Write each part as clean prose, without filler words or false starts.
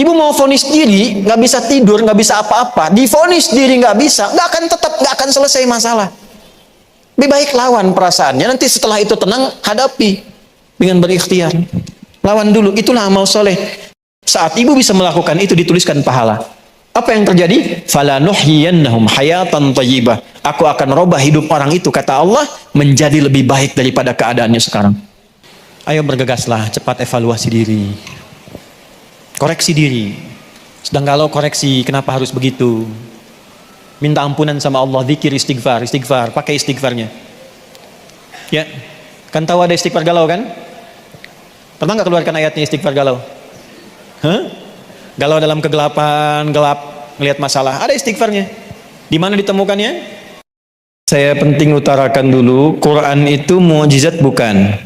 Ibu mau vonis diri, nggak bisa tidur, nggak bisa apa-apa. Divonis diri nggak bisa, nggak akan selesai masalah. Lebih baik lawan perasaannya. Nanti setelah itu tenang, hadapi dengan berikhtiar. Lawan dulu. Itulah amal soleh. Saat ibu bisa melakukan itu, dituliskan pahala. Apa yang terjadi? Falanuhyiyannahum hayatan thayyibah. Aku akan robah hidup orang itu, kata Allah, menjadi lebih baik daripada keadaannya sekarang. Ayo bergegaslah, cepat evaluasi diri. Koreksi diri. Sedang galau koreksi, kenapa harus begitu? Minta ampunan sama Allah, zikir, istighfar, pakai istighfarnya. Ya, kan tahu ada istighfar galau kan? Pernah nggak keluarkan ayatnya istighfar galau? Hah? Galau dalam kegelapan, gelap, melihat masalah, ada istighfarnya. Di mana ditemukannya? Saya penting utarakan dulu, Quran itu mukjizat bukan?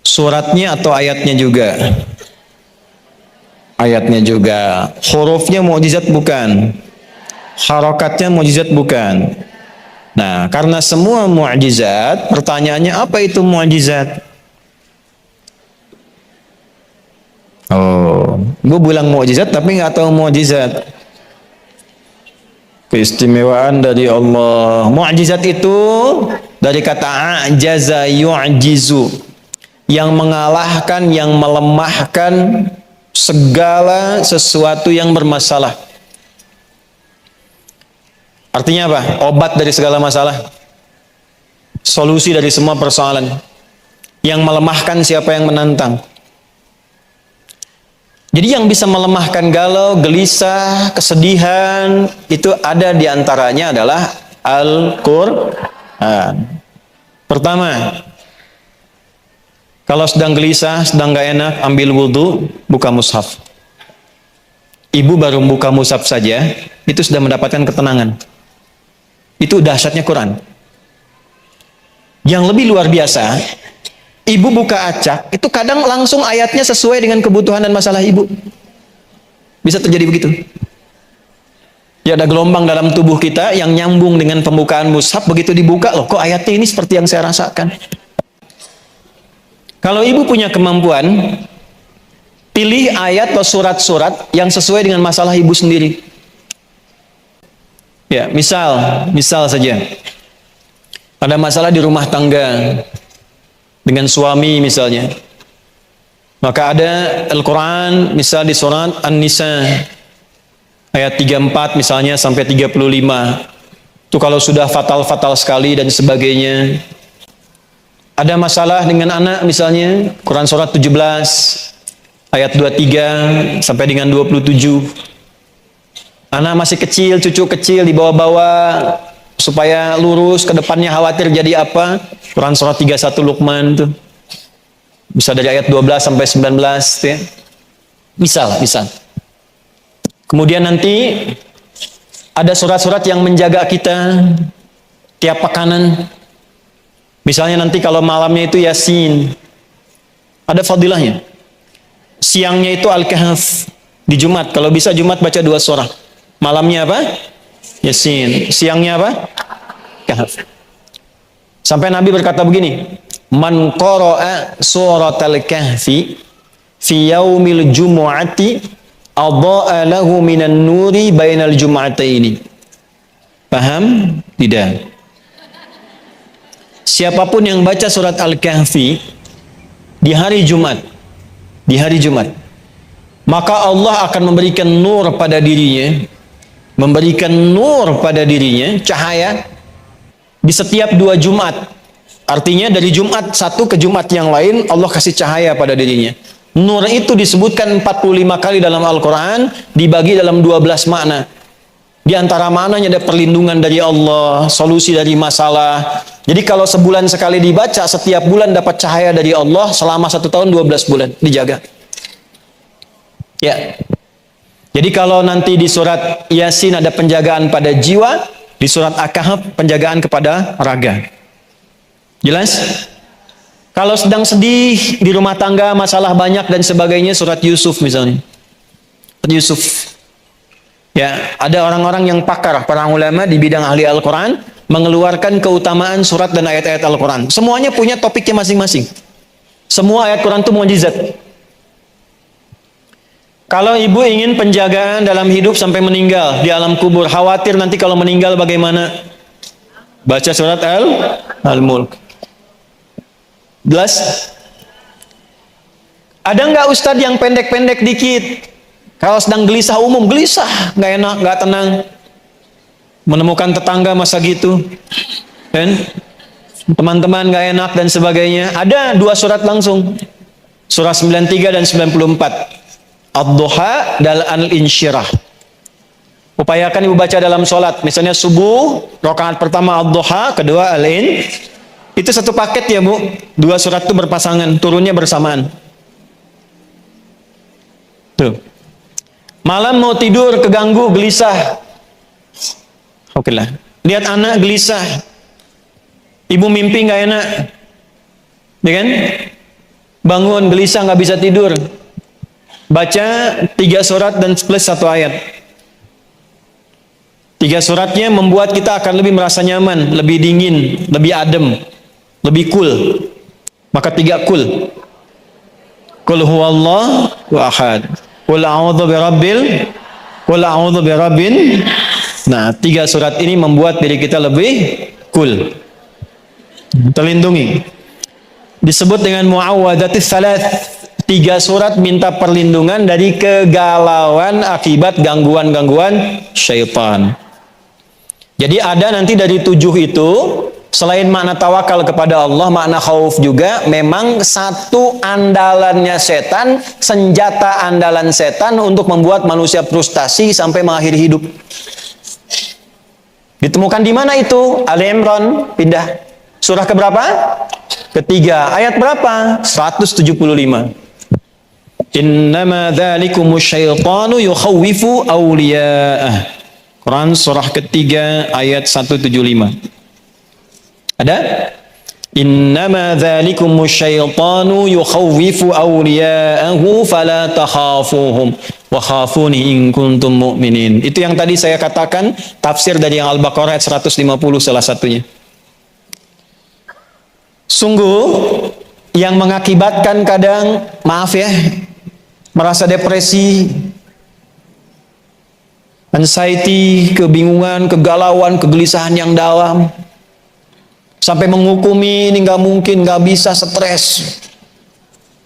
Suratnya atau ayatnya juga? Ayatnya juga. Hurufnya mukjizat bukan? Harokatnya mukjizat bukan? Nah, karena semua mukjizat, pertanyaannya apa itu mukjizat? Oh, gue bilang mukjizat tapi nggak tahu mukjizat. Keistimewaan dari Allah. Mukjizat itu dari kata ajaza yu'jizu, yang mengalahkan, yang melemahkan segala sesuatu yang bermasalah. Artinya apa? Obat dari segala masalah, solusi dari semua persoalan. Yang melemahkan siapa yang menantang. Jadi yang bisa melemahkan galau, gelisah, kesedihan, itu ada diantaranya adalah Al-Quran. Pertama, kalau sedang gelisah, sedang gak enak, ambil wudhu, buka mushaf. Ibu baru buka mushaf saja, itu sudah mendapatkan ketenangan. Itu dahsyatnya Quran. Yang lebih luar biasa, ibu buka acak, itu kadang langsung ayatnya sesuai dengan kebutuhan dan masalah ibu. Bisa terjadi begitu. Ya, ada gelombang dalam tubuh kita yang nyambung dengan pembukaan mushaf, begitu dibuka, loh kok ayatnya ini seperti yang saya rasakan. Kalau ibu punya kemampuan, pilih ayat atau surat-surat yang sesuai dengan masalah ibu sendiri. Ya, misal saja. Ada masalah di rumah tangga dengan suami misalnya. Maka ada Al-Quran misal di surat An-Nisa ayat 34 misalnya sampai 35. Itu kalau sudah fatal-fatal sekali dan sebagainya. Ada masalah dengan anak misalnya, Quran surat 17 ayat 23 sampai dengan 27. Anak masih kecil, cucu kecil dibawa-bawa supaya lurus ke depannya, khawatir jadi apa? Quran surat 31 Luqman tuh. Bisa dari ayat 12 sampai 19 tuh ya. Misal. Kemudian nanti ada surat-surat yang menjaga kita tiap pekanan. Misalnya nanti kalau malamnya itu Yasin, ada fadilahnya. Siangnya itu Al-Kahf. Di Jumat, kalau bisa Jumat baca 2 surah. Malamnya apa? Yasin. Siangnya apa? Kahf. Sampai Nabi berkata begini, man qara'a suratal kahfi fi yaumil jumu'ati adha'a lahu minan nuri bainal jum'ataini. Paham? Tidak. Siapapun yang baca surat Al-Kahfi di hari Jumat, maka Allah akan memberikan nur pada dirinya, cahaya di setiap 2 Jumat. Artinya dari Jumat satu ke Jumat yang lain, Allah kasih cahaya pada dirinya. Nur itu disebutkan 45 kali dalam Al-Quran, dibagi dalam 12 makna. Di antara maknanya ada perlindungan dari Allah, solusi dari masalah. Jadi kalau sebulan sekali dibaca, setiap bulan dapat cahaya dari Allah selama 1 tahun 12 bulan dijaga. Ya. Jadi kalau nanti di surat Yasin ada penjagaan pada jiwa, di surat Al-Kahf penjagaan kepada raga. Jelas? Kalau sedang sedih di rumah tangga, masalah banyak dan sebagainya, surat Yusuf misalnya. Surat Yusuf. Ya, ada orang-orang yang pakar, para ulama di bidang ahli Al-Quran, mengeluarkan keutamaan surat dan ayat-ayat Al-Quran. Semuanya punya topiknya masing-masing. Semua ayat Quran itu mukjizat. Kalau ibu ingin penjagaan dalam hidup sampai meninggal di alam kubur, khawatir nanti kalau meninggal bagaimana? Baca surat Al-Mulk. Jelas? Ada nggak ustadz yang pendek-pendek dikit? Kalau sedang gelisah umum, gelisah, nggak enak, nggak tenang. Menemukan tetangga masa gitu, kan? Teman-teman nggak enak dan sebagainya. Ada 2 surat langsung, surah 93 dan 94. Ad-Duha dan Al-Insyirah. Upayakan ibu baca dalam sholat. Misalnya subuh, rakaat pertama Ad-Duha, kedua Al-In. Itu satu paket ya bu. 2 surat itu berpasangan, turunnya bersamaan. Tuh. Malam mau tidur, keganggu, gelisah. Oke lah. Lihat anak gelisah. Ibu mimpi nggak enak. Ya kan? Bangun, gelisah, nggak bisa tidur. Baca 3 surat dan plus 1 ayat. 3 suratnya membuat kita akan lebih merasa nyaman, lebih dingin, lebih adem, lebih cool. Maka 3 cool. Qul huwallahu ahad. Qul a'udzu birabbil. Qul a'udzu birabbin. Nah, 3 surat ini membuat diri kita lebih cool. Terlindungi. Disebut dengan muawwadzatis tsalath. 3 surat minta perlindungan dari kegalauan akibat gangguan-gangguan syaitan. Jadi ada nanti dari 7 itu, selain makna tawakal kepada Allah, makna khauf juga, memang satu andalannya setan, senjata andalan setan untuk membuat manusia frustasi sampai mengakhiri hidup. Ditemukan di mana itu? Ali Imran, pindah. Surah keberapa? Ketiga. Ayat berapa? 175. Innama dzalikumus syaitanu yukhawwifu awliya'ah. Quran surah ketiga ayat 175. Ada? Innama dzalikumus syaitanu yukhawwifu awliya'ahu fala takhafuhum wa khafuni in kuntum mu'minin. Itu yang tadi saya katakan, tafsir dari yang Al-Baqarah ayat 150 salah satunya. Sungguh yang mengakibatkan kadang, maaf ya, merasa depresi, anxiety, kebingungan, kegalauan, kegelisahan yang dalam, sampai menghukumi ini nggak mungkin, nggak bisa, stres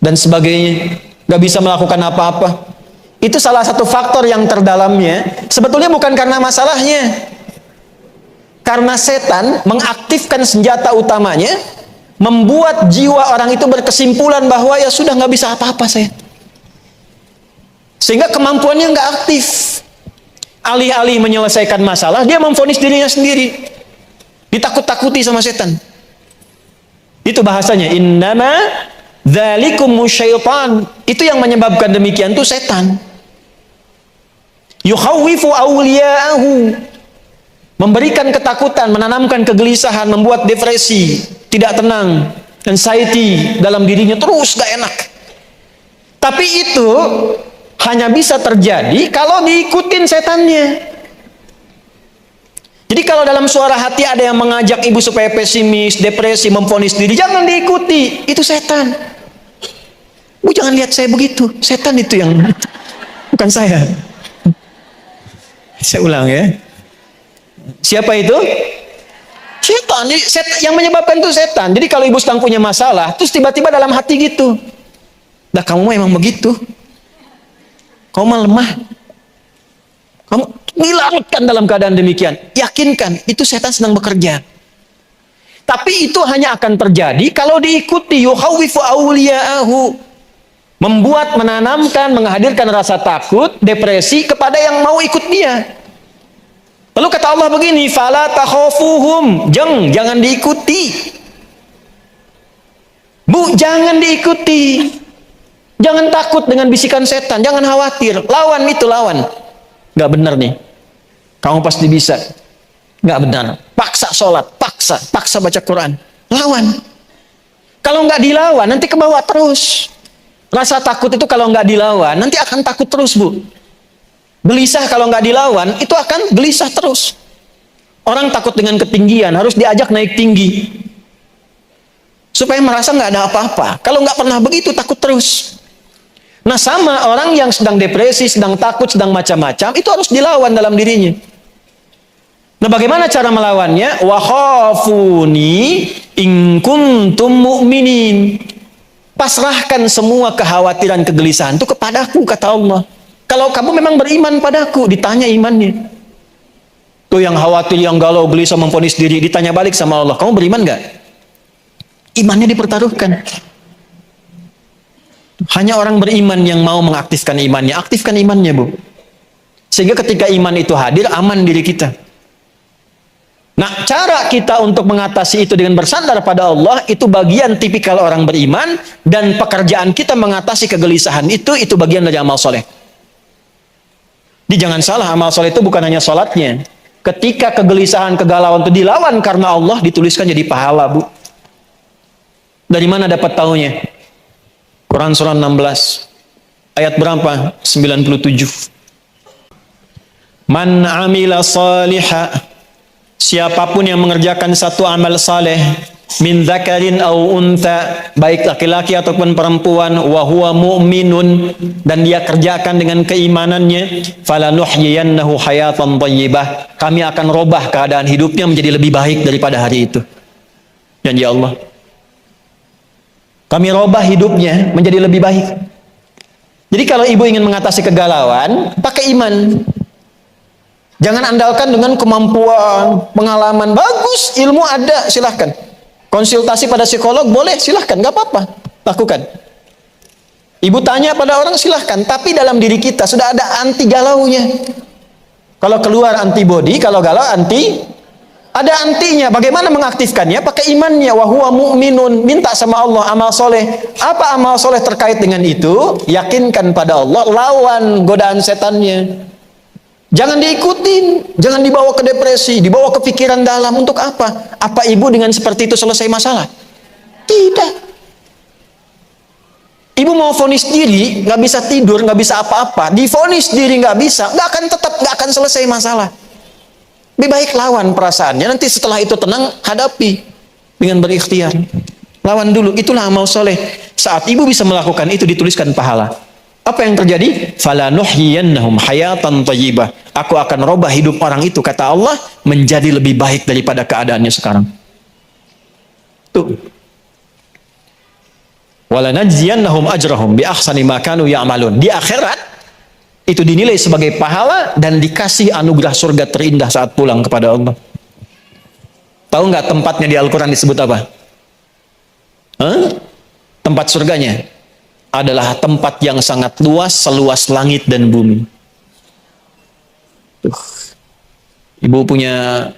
dan sebagainya, nggak bisa melakukan apa-apa. Itu salah satu faktor yang terdalamnya sebetulnya bukan karena masalahnya, karena setan mengaktifkan senjata utamanya, membuat jiwa orang itu berkesimpulan bahwa ya sudah nggak bisa apa-apa saya. Sehingga kemampuannya nggak aktif. Alih-alih menyelesaikan masalah, dia memvonis dirinya sendiri. Ditakut-takuti sama setan. Itu bahasanya. Innama dzalikumus syaitan. Itu yang menyebabkan demikian tuh setan. Yukhawwifu awliya'ahu. Memberikan ketakutan, menanamkan kegelisahan, membuat depresi, tidak tenang, anxiety dalam dirinya terus gak enak. Tapi itu hanya bisa terjadi kalau diikutin setannya. Jadi kalau dalam suara hati ada yang mengajak ibu supaya pesimis, depresi, memvonis diri, jangan diikuti. Itu setan. Bu, jangan lihat saya begitu. Setan itu yang, bukan saya. Saya ulang ya. Siapa itu? Setan. Yang menyebabkan itu setan. Jadi kalau ibu sedang punya masalah, terus tiba-tiba dalam hati gitu, dah kamu emang begitu. Kamu lemah. Kamu dilarutkan dalam keadaan demikian. Yakinkan, itu setan sedang bekerja. Tapi itu hanya akan terjadi kalau diikuti. Yukhawwifu awliya'ahu. Membuat, menanamkan, menghadirkan rasa takut, depresi kepada yang mau ikut dia. Lalu kata Allah begini, fala takhafuhum. Jangan diikuti. Bu, jangan diikuti. Jangan takut dengan bisikan setan, jangan khawatir. Lawan itu, lawan. Nggak benar nih. Kamu pasti bisa. Nggak benar. Paksa sholat, paksa baca Quran. Lawan. Kalau nggak dilawan, nanti ke bawah terus. Rasa takut itu kalau nggak dilawan, nanti akan takut terus, Bu. Gelisah kalau nggak dilawan, itu akan gelisah terus. Orang takut dengan ketinggian, harus diajak naik tinggi. Supaya merasa nggak ada apa-apa. Kalau nggak pernah begitu, takut terus. Nah sama orang yang sedang depresi, sedang takut, sedang macam-macam, itu harus dilawan dalam dirinya. Nah bagaimana cara melawannya? Wa khafuni in kuntum mu'minin. Pasrahkan semua kekhawatiran, kegelisahan itu kepadaku, kata Allah. Kalau kamu memang beriman padaku, ditanya imannya. Tuh yang khawatir, yang galau, gelisah, memvonis diri, ditanya balik sama Allah, kamu beriman gak? Imannya dipertaruhkan. Hanya orang beriman yang mau mengaktifkan imannya. Aktifkan imannya, Bu. Sehingga ketika iman itu hadir, aman diri kita. Nah, cara kita untuk mengatasi itu dengan bersandar pada Allah, itu bagian tipikal orang beriman, dan pekerjaan kita mengatasi kegelisahan itu bagian dari amal soleh. Jadi jangan salah, amal soleh itu bukan hanya sholatnya. Ketika kegelisahan, kegalauan itu dilawan karena Allah, dituliskan jadi pahala, Bu. Dari mana dapat taunya? Quran surah 16, ayat berapa? 97. Man amila salihah, siapapun yang mengerjakan satu amal saleh, min dzakarin au untha, baik laki-laki ataupun perempuan, wa huwa mu'minun, dan dia kerjakan dengan keimanannya, falanuhyiyannahu hayatan thayyibah, kami akan robah keadaan hidupnya menjadi lebih baik daripada hari itu. Janji Allah. Kami robah hidupnya menjadi lebih baik. Jadi kalau ibu ingin mengatasi kegalauan, pakai iman. Jangan andalkan dengan kemampuan, pengalaman. Bagus, ilmu ada, silahkan. Konsultasi pada psikolog boleh, silahkan, gak apa-apa, lakukan. Ibu tanya pada orang, silahkan. Tapi dalam diri kita sudah ada anti galaunya. Kalau keluar antibody, kalau galau anti, ada antinya. Bagaimana mengaktifkannya? Pakai imannya. Wa huwa mu'minun. Minta sama Allah amal soleh. Apa amal soleh terkait dengan itu? Yakinkan pada Allah, lawan godaan setannya. Jangan diikutin, jangan dibawa ke depresi, dibawa ke pikiran dalam. Untuk apa? Apa ibu dengan seperti itu selesai masalah? Tidak. Ibu mau vonis diri, nggak bisa tidur, nggak bisa apa-apa. Divonis diri nggak bisa, nggak akan selesai masalah. Lebih baik lawan perasaannya. Nanti setelah itu tenang, hadapi dengan berikhtiar. Lawan dulu. Itulah amal soleh. Saat ibu bisa melakukan itu, dituliskan pahala. Apa yang terjadi? Falanuhyiyannahum hayatan thayyibah. Aku akan robah hidup orang itu, kata Allah, menjadi lebih baik daripada keadaannya sekarang. Tuh. Walanajziyannahum ajrahum bi ahsani ma kanu ya'malun. Di akhirat itu dinilai sebagai pahala dan dikasih anugerah surga terindah saat pulang kepada Allah. Tahu nggak tempatnya di Al-Quran disebut apa? Tempat surganya adalah tempat yang sangat luas, seluas langit dan bumi. Ibu punya,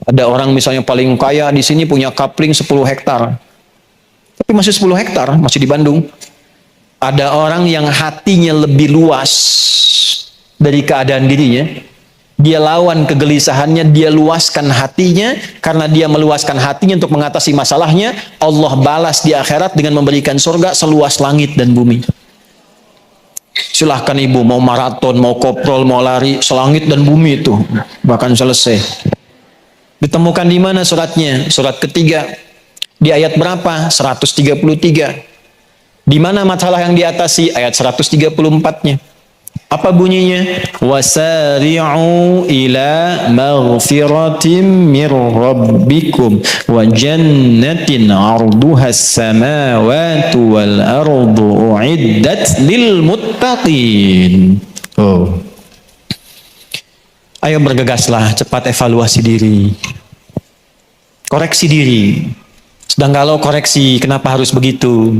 ada orang misalnya paling kaya di sini punya kapling 10 hektar. Tapi masih 10 hektar, masih di Bandung. Ada orang yang hatinya lebih luas dari keadaan dirinya. Dia lawan kegelisahannya, dia luaskan hatinya. Karena dia meluaskan hatinya untuk mengatasi masalahnya, Allah balas di akhirat dengan memberikan surga seluas langit dan bumi. Silahkan ibu, mau maraton, mau koprol, mau lari, selangit dan bumi itu bahkan selesai. Ditemukan di mana suratnya? Surat ketiga. Di ayat berapa? 133. Di mana masalah yang diatasi? Ayat 134-nya. Apa bunyinya? Wasari'u ila maghfiratin mir rabbikum wa jannatin 'arduha as-samawati wal ardu u'iddat lil muttaqin. Oh. Ayo bergegaslah, cepat evaluasi diri. Koreksi diri. Sedang galau, koreksi, kenapa harus begitu?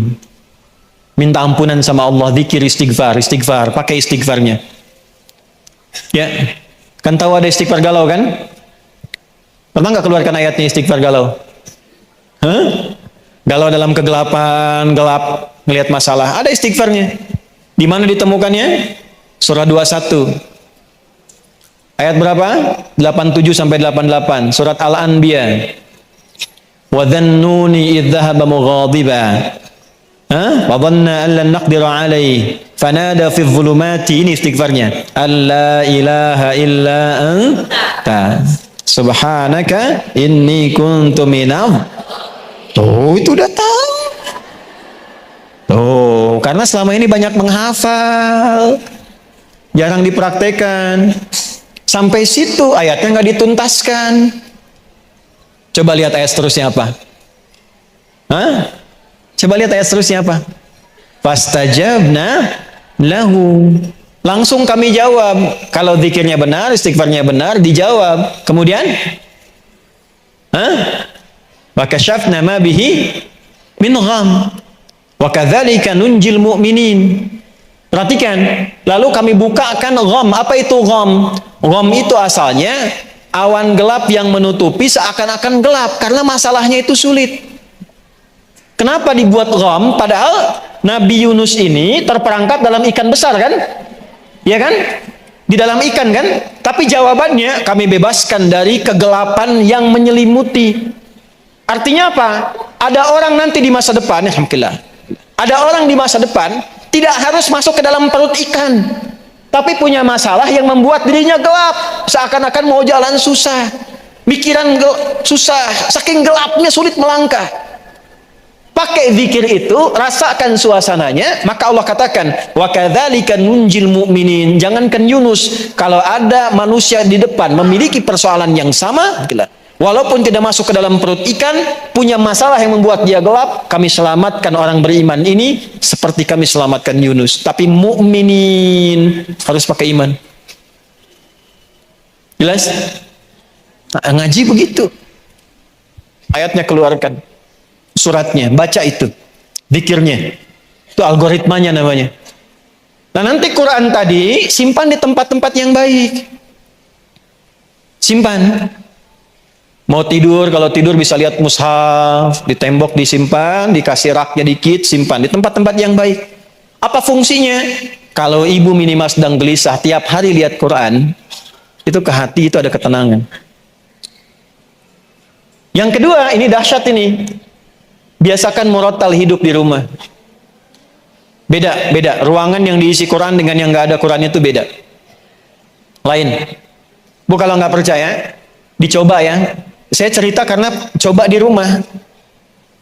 Minta ampunan sama Allah, zikir, istighfar, pakai istighfarnya. Ya, kan tahu ada istighfar galau kan? Pernah nggak keluarkan ayatnya istighfar galau? Galau dalam kegelapan, gelap, melihat masalah, ada istighfarnya. Di mana ditemukannya? Surah 21. Ayat berapa? 87 sampai 88. Surat Al-Anbiya. Wa dhannuni idh dhahaba mughadiba. Wa dhanna an lan naqdira alaihi fanada fi dhulumati. Ini istighfarnya. Alla ilaha illa anta subhanaka inni kuntu minadh. Tuh, itu udah tahu. Tuh, Karena selama ini banyak menghafal, jarang dipraktekan. Sampai situ ayatnya nggak dituntaskan. Coba lihat ayat seterusnya apa? Hah? Coba lihat ayat seterusnya apa? Fastajabna lahu. Langsung kami jawab. Kalau zikirnya benar, istighfarnya benar, dijawab. Kemudian, wa kasyafna ma bihi min gham. Wa kadzalika nunjil mu'minin. Perhatikan, lalu kami bukakan gham. Apa itu gham? Gham itu asalnya awan gelap yang menutupi seakan-akan gelap karena masalahnya itu sulit. Kenapa dibuat gham? Padahal Nabi Yunus ini terperangkap dalam ikan besar kan? Ya kan? Di dalam ikan kan? Tapi jawabannya kami bebaskan dari kegelapan yang menyelimuti. Artinya apa? Ada orang nanti di masa depan, alhamdulillah. Ada orang di masa depan tidak harus masuk ke dalam perut ikan, tapi punya masalah yang membuat dirinya gelap, seakan-akan mau jalan susah, pikiran susah, saking gelapnya sulit melangkah. Pakai zikir itu, rasakan suasananya, maka Allah katakan, wa kadzalika nunjil mu'minin. Jangankan Yunus, kalau ada manusia di depan memiliki persoalan yang sama, walaupun tidak masuk ke dalam perut ikan, punya masalah yang membuat dia gelap, kami selamatkan orang beriman ini seperti kami selamatkan Yunus. Tapi mukminin harus pakai iman. Jelas? Nah, ngaji begitu. Ayatnya keluarkan. Suratnya, baca itu. Zikirnya. Itu algoritmanya namanya. Nah, nanti Quran tadi simpan di tempat-tempat yang baik. Simpan. Mau tidur, kalau tidur bisa lihat mushaf, di tembok disimpan, dikasih raknya dikit, simpan di tempat-tempat yang baik. Apa fungsinya? Kalau ibu minimal sedang gelisah, tiap hari lihat Quran, itu ke hati itu ada ketenangan. Yang kedua, ini dahsyat ini. Biasakan murattal hidup di rumah. Beda. Ruangan yang diisi Quran dengan yang nggak ada Quran itu beda. Lain. Bu, kalau nggak percaya, dicoba ya. Saya cerita karena coba di rumah.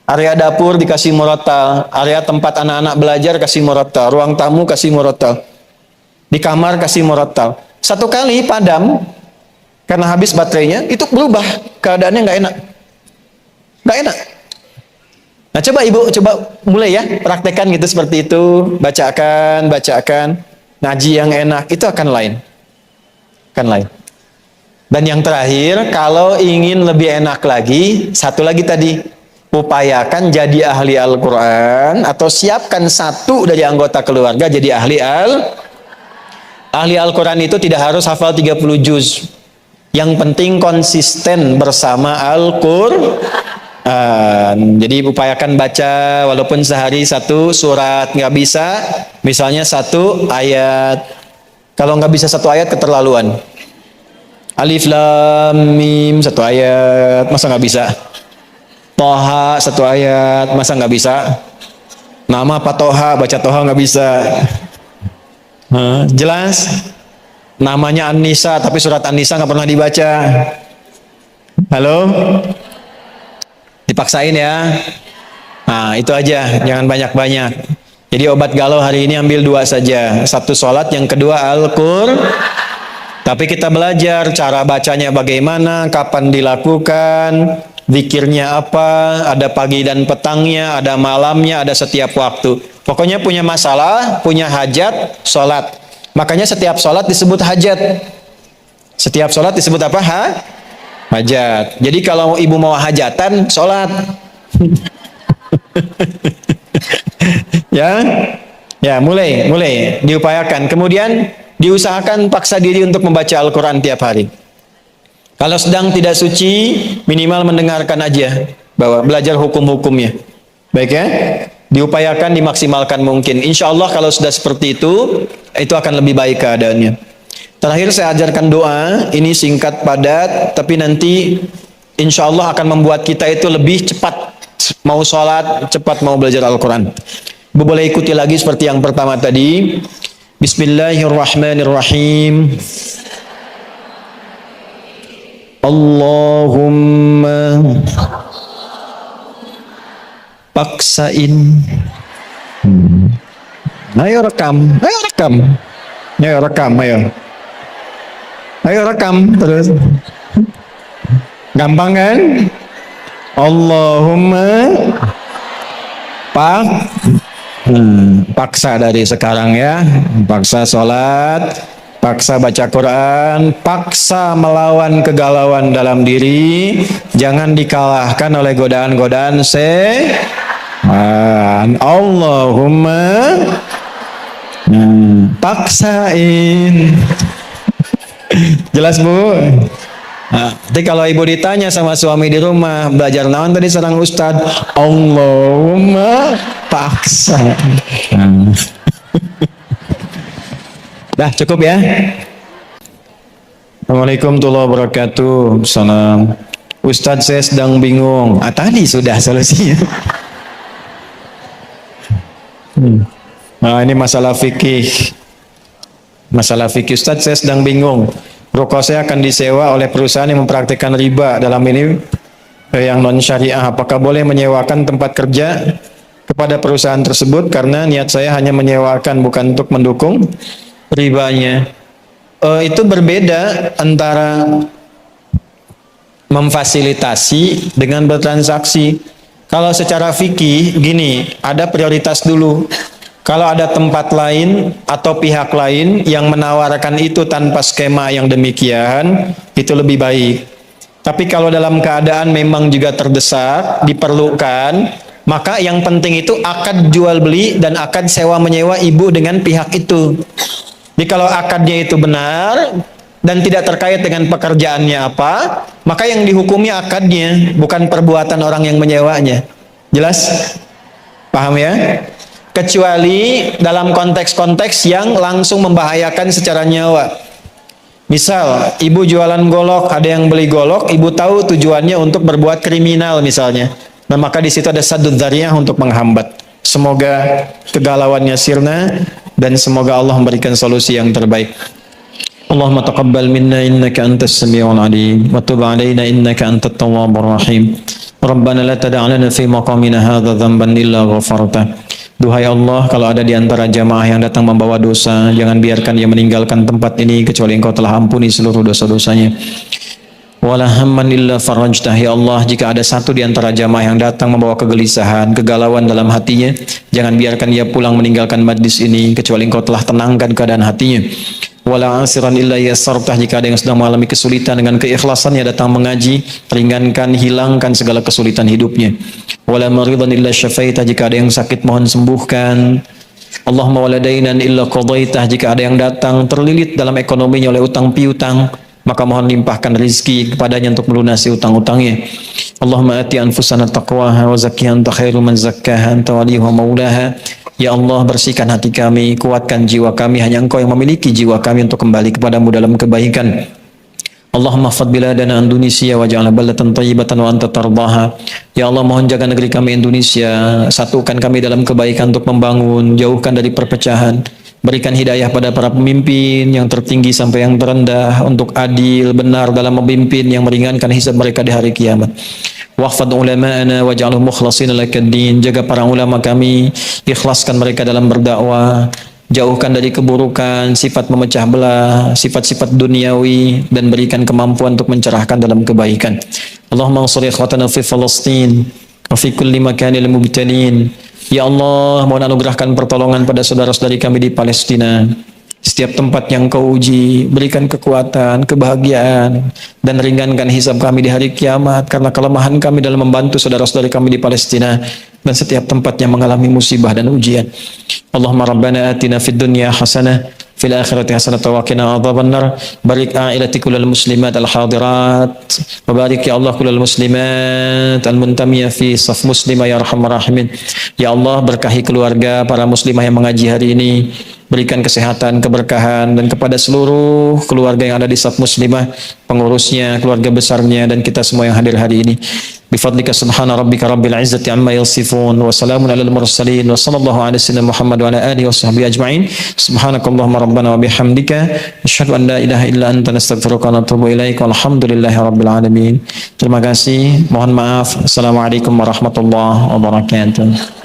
Area dapur dikasih murattal, area tempat anak-anak belajar kasih murattal, ruang tamu kasih murattal, di kamar kasih murattal. Satu kali padam karena habis baterainya, itu berubah keadaannya nggak enak. Nggak enak. Nah, coba ibu, coba mulai ya, praktekkan gitu seperti itu, bacakan, ngaji yang enak, itu akan lain. Dan yang terakhir, kalau ingin lebih enak lagi, satu lagi tadi, upayakan jadi ahli Al-Quran, atau siapkan satu dari anggota keluarga jadi ahli Al-Quran itu tidak harus hafal 30 juz. Yang penting konsisten bersama Al-Quran. Jadi upayakan baca walaupun sehari satu surat, nggak bisa misalnya satu ayat. Kalau nggak bisa satu ayat keterlaluan. Alif lam mim satu ayat, masa nggak bisa? Toha satu ayat, masa nggak bisa? Nama apa Toha, baca Toha nggak bisa. Jelas? Namanya An-Nisa tapi surat An-Nisa nggak pernah dibaca. Halo? Dipaksain ya. Nah, itu aja, jangan banyak-banyak. Jadi obat galau hari ini ambil 2 saja. Satu sholat, yang kedua Al-Qur'an. Tapi kita belajar cara bacanya bagaimana, kapan dilakukan, zikirnya apa, ada pagi dan petangnya, ada malamnya, ada setiap waktu. Pokoknya punya masalah, punya hajat, sholat. Makanya setiap sholat disebut hajat. Setiap sholat disebut apa? Hajat. Jadi kalau ibu mau hajatan, sholat. Ya, mulai diupayakan. Kemudian diusahakan paksa diri untuk membaca Al-Quran tiap hari. Kalau sedang tidak suci, minimal mendengarkan aja, bahwa belajar hukum-hukumnya. Baik ya, diupayakan dimaksimalkan mungkin. Insya Allah kalau sudah seperti itu akan lebih baik keadaannya. Terakhir saya ajarkan doa, ini singkat padat, tapi nanti insya Allah akan membuat kita itu lebih cepat mau sholat, cepat mau belajar Al-Quran. Ibu boleh ikuti lagi seperti yang pertama tadi. Bismillahirrahmanirrahim. Allahumma paksain Ayo rekam, ayo rekam, ayo rekam, ayo rekam terus. Gampang kan? Allahumma pak, paksa dari sekarang ya, paksa sholat, paksa baca Quran, paksa melawan kegalauan dalam diri, jangan dikalahkan oleh godaan-godaan Allahumma paksain. Jelas Bu? Nah, nanti kalau ibu ditanya sama suami di rumah, belajar naon tadi sareng Ustad, Allahumma paksa. Dah cukup ya. Assalamualaikum warahmatullahi wabarakatuh. Salam. Ustadz saya sedang bingung. Tadi sudah solusinya. Nah ini masalah fikih. Masalah fikih. Ustadz saya sedang bingung. Ruko saya akan disewa oleh perusahaan yang mempraktikkan riba dalam ini yang non syariah. Apakah boleh menyewakan tempat kerja kepada perusahaan tersebut karena niat saya hanya menyewakan bukan untuk mendukung ribanya? Itu berbeda antara memfasilitasi dengan bertransaksi. Kalau secara fikih gini, ada prioritas dulu. Kalau ada tempat lain atau pihak lain yang menawarkan itu tanpa skema yang demikian, itu lebih baik. Tapi kalau dalam keadaan memang juga terdesak, diperlukan, maka yang penting itu akad jual beli dan akad sewa menyewa ibu dengan pihak itu. Jadi kalau akadnya itu benar dan tidak terkait dengan pekerjaannya apa, maka yang dihukumi akadnya, bukan perbuatan orang yang menyewanya. Jelas? Paham ya? Kecuali dalam konteks-konteks yang langsung membahayakan secara nyawa. Misal, ibu jualan golok, ada yang beli golok, ibu tahu tujuannya untuk berbuat kriminal misalnya. Nah, maka di situ ada saddud dzariyah untuk menghambat. Semoga kegalauannya sirna dan semoga Allah memberikan solusi yang terbaik. Allahumma taqabbal minna innaka antas samiul alim wa tub alaina innaka antat tawwabur rahim. Rabbana la tada' lana fi maqamina hadza dhanban illa ghafarta. Duhai Allah, kalau ada di antara jamaah yang datang membawa dosa, jangan biarkan dia meninggalkan tempat ini kecuali Engkau telah ampuni seluruh dosa-dosanya. Wala hamman illa farajtah. Ya Allah, jika ada satu di antara jamaah yang datang membawa kegelisahan, kegalauan dalam hatinya, jangan biarkan dia pulang meninggalkan majlis ini kecuali Engkau telah tenangkan keadaan hatinya. Wala asiran illa yassartah. Jika ada yang sedang mengalami kesulitan, dengan keikhlasannya datang mengaji, ringankan, hilangkan segala kesulitan hidupnya. Wala maridan illa syafaitah. Jika ada yang sakit, mohon sembuhkan. Allahumma waladainan illa qadaitah. Jika ada yang datang terlilit dalam ekonominya oleh utang piutang, maka mohon limpahkan rizki kepadanya untuk melunasi utang-utangnya. Allahumma ati anfusana taqwaha wa zakkiha anta khairu man zakkaha anta waliyuha maulaha. Ya Allah, bersihkan hati kami, kuatkan jiwa kami, hanya Engkau yang memiliki jiwa kami untuk kembali kepadamu dalam kebaikan. Allahumma fad biladana Indonesia waj'alha balatan thayyibatan wa anta tardaha. Ya Allah, mohon jaga negeri kami Indonesia, satukan kami dalam kebaikan untuk membangun, jauhkan dari perpecahan. Berikan hidayah pada para pemimpin yang tertinggi sampai yang terendah untuk adil, benar dalam memimpin, yang meringankan hisab mereka di hari kiamat. Wahfad ulama'ana waj'alhum mukhlasin lakad-din. Jaga para ulama kami, ikhlaskan mereka dalam berdakwah. Jauhkan dari keburukan, sifat memecah belah, sifat-sifat duniawi, dan berikan kemampuan untuk mencerahkan dalam kebaikan. Allahumma ansur ikhwatana fi Palestin wa fi kulli makanil mubtalin. Ya Allah, mohon anugerahkan pertolongan pada saudara-saudari kami di Palestina. Setiap tempat yang Kau uji, berikan kekuatan, kebahagiaan, dan ringankan hisab kami di hari kiamat karena kelemahan kami dalam membantu saudara-saudari kami di Palestina dan setiap tempat yang mengalami musibah dan ujian. Allahumma rabbana atina fid dunya hasanah fil akhirati hasanah wa qina adzabannar. Barik ailati kullal muslimat al hadirat wa barik ya Allah kullal muslimat al muntamiyah fi saf muslimah ya arhamar rahimin. Ya Allah, berkahi keluarga para muslimah yang mengaji hari ini. Berikan kesehatan, keberkahan, dan kepada seluruh keluarga yang ada di saf muslimah, pengurusnya, keluarga besarnya, dan kita semua yang hadir hari ini. Bifadlika subhana rabbika rabbil izzati amma yasifun wa salamun alal mursalin wa sallallahu ala sayyidina Muhammad wa ala alihi wa sahbihi ajma'in. Subhanakallahumma rabbana wa bihamdika asyhadu an la ilaha illa anta nastaghfiruka wa natubu ilaik. Walhamdulillahi rabbil alamin. Terima kasih. Mohon maaf. Assalamualaikum warahmatullahi wabarakatuh.